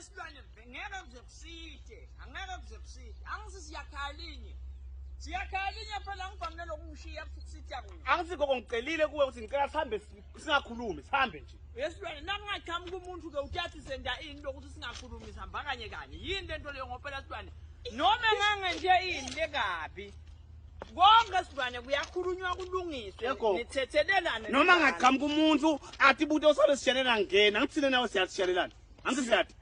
S'lwane ngeke kuzekuside angeke kuzekuside angisisiyakhalinye siyakhalinye phela ngivamile lokumshiya futhi yakho angithi Gogo ngicelile kuwe ukuthi ngicela sihambe singakhulumi sihambe nje S'lwane nakungaqhamuka umuntu ke uthathi senda ini lokuthi singakhulumi sihamba kanye kanye yini lento leyo ngophela S'lwane noma ngenge nje ini lekabi konke S'lwane kuyakhulunywa kulungiswe nithethelelane noma ngaqhamuka umuntu athi buto sabe sishalela ngena ngithine nawe siyasishalelana angisizati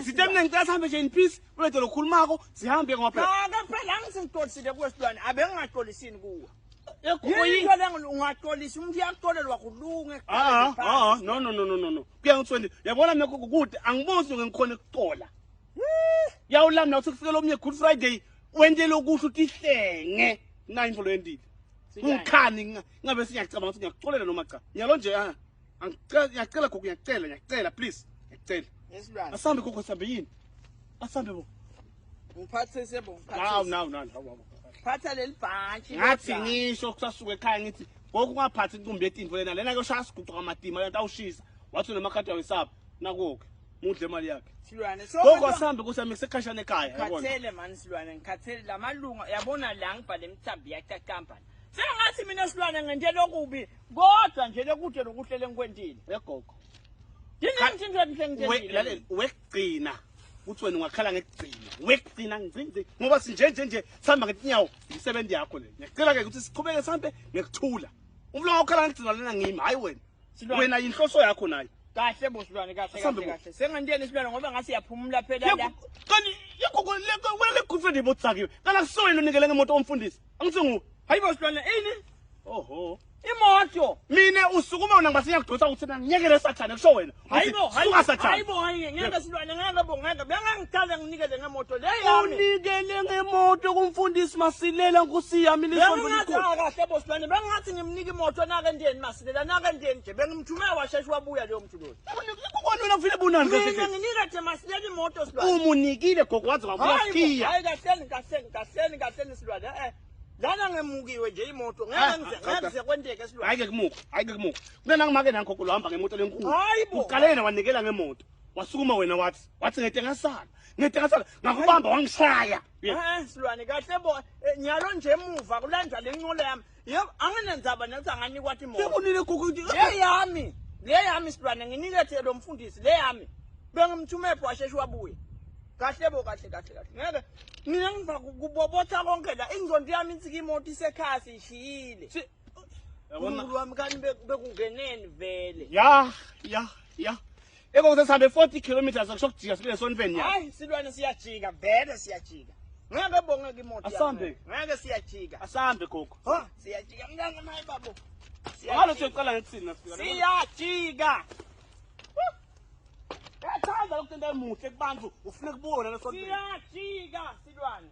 sithe mina ngicela sihambe nje in peace ulethe lokhulumako sihambe ngophela phela angisingixolisile kuwe S'lwane abengingaxolisini kuwe yini le ungaxolisi umuntu uyaxolelwa kulunge no kuyangithwendi yabona mina kukude angiboni ngikhona ukuxola yawulami na usekufika lo mnye Good Friday wendele ukuthi utihlenge na imvolo yendile ungikhani ngabe siyacabanga ukuthi ngiyakuxolela noma cha nyalo nje ngiyacela Gogo ngiyacela please ngiyacela asambe Gogo sambe yini asambe bo ngiphathise bo no phatha lelibhanki ngathi ngisho kusasuka ekhaya ngithi Gogo ungaphathi inqumbi yetinto lena kuyoshaya siguqa kwamatima lento awushisa wathi nemakhadi awesapha nakoke mudle imali yakhe S'lwane Gogo asambe kusami kusekhashana ekhaya yabona khathele man S'lwane ngikhathele lamalunga yabona la ngibhale imthambi yakaqamba sengathi mina S'lwane ngente lokubi kodwa nje lekude lokuhle lengikwentile eGogo yini into ngitshengile wekugcina uthi wena ungakhala ngekugcina wekugcina ngicini ngoba sinje sihamba ngetinyawo imisebenzi yakho le ngiyacela ke ukuthi siqhubeke sihambe ngekuthula umflo ukhala ngigcina lena ngimi hayi wena inhloso yakho nayo kahle bo S'lwane kahle sengenteni S'lwane ngoba ngase yaphumula phela la kanti yagogo le Good Friday botsakiwe kana sisoyena unikele ngemoto omfundisi angithi ngu hayi bo S'lwane ini oho imoto mina usukuma wena ngibasinya kudosa ukuthi ngiyekele sathane kusho wena suka sathane hayibo ngeke S'lwane ngeke bo ngeke bengangicala nginikele ngemoto leyo unikele ngemoto kumfundisi Masilela nkosiyami lisonto likhulu kahle bo S'lwane bengathi ngimnika imoto nake ndeni Masilela nake ndeni nje bengimthumela washesha wabuya leyo mntu lo ukubona wena ufile bunani kahle mina nginikethe Masilela imoto S'lwane umunikile Gogo wathi ngakuyasiya hayi kahle S'lwane lana ngemukiwe nje imoto ngeke kwenteke S'lwane hayi ke kumuka kunena ngimake nangogo lohamba ngemoto lenkulu uqalene wanikela ngemoto wasukuma wena wathi ngetengasala ngakubamba wangishaya S'lwane kahle bo nyalo nje emuva kulandla lenqolo yami yebo anginenzaba nethi anganikwathi imoto sekunile Gogo le yami S'lwane nginikethe lo mfundisi le yami bengimthume washesha wabuya kahle bo kahle ngeke mina ngiva kubobotha konke la ingqondo yami ithi imoto isekhasi ishiyile yabona wami kani bekungeneni vele ya eko sihambe 40 kilometers akusho kujika sibile sonveni ya hayi S'lwane siyajika vele siyajika ngeke bongeke imoto asambe ngeke siyajika asambe Gogo siyajika mntanga mayi babo ngalo siqala ngitsini nasifika siyajika yathanda lokutenda emuhle kubantu ufuna kubona siyajika S'lwane